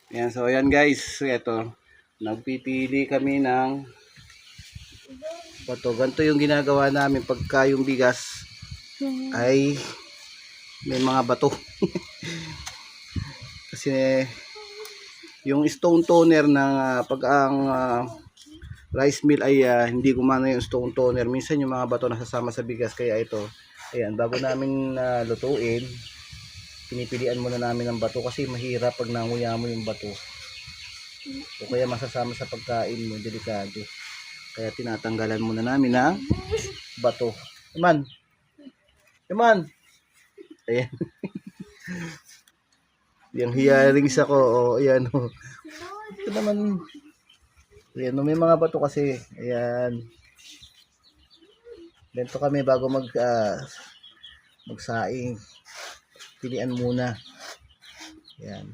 Ayan, so ayan guys, ito. Nagpipili kami ng bato. Ganito yung ginagawa namin pagka yung bigas ay may mga bato. Kasi yung stone toner ng pag ang rice mill ay hindi gumana yung stone toner. Minsan yung mga bato nasasama sa bigas, kaya ito. Ayan, bago namin lutuin, pinipilian muna namin ng bato kasi mahirap pag nanguya mo yung bato. O kaya masasama sa pagkain mo, delikado. Kaya tinatanggalan muna namin ng bato. Iman! Iman! Ayan. Yung hearings ako. O, ayan. O. Ito naman. Ayan. May mga bato kasi. Ayan. Ganito kami bago magsaing. Pilian muna. Ayan.